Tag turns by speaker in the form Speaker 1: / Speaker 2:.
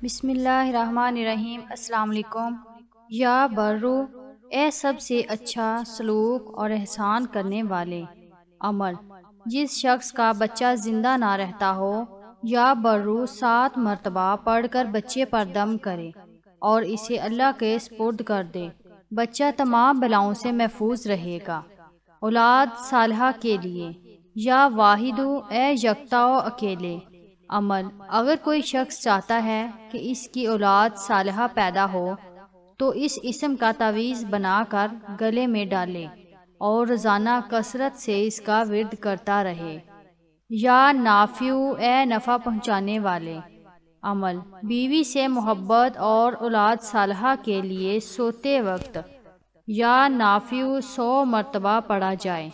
Speaker 1: بسم اللہ الرحمن الرحیم۔ السلام علیکم۔ یا برو، اے سب سے اچھا سلوک اور احسان کرنے والے عمل، جس شخص کا بچہ زندہ نہ رہتا ہو، یا برو 7 مرتبہ پڑھ کر بچے پر دم کرے اور اسے اللہ کے سپرد کر دے، بچہ تمام بلاؤں سے محفوظ رہے گا۔ اولاد صالحہ کے لیے، یا واحدو، اے یکتا و اکیلے عمل، اگر کوئی شخص چاہتا ہے کہ اس کی اولاد صالحہ پیدا ہو تو اس اسم کا تعویذ بنا کر گلے میں ڈالے اور روزانہ کثرت سے اس کا ورد کرتا رہے۔ یا نافع، اے نفع پہنچانے والے عمل، بیوی سے محبت اور اولاد صالحہ کے لیے سوتے وقت یا نافع 100 مرتبہ پڑھا جائے۔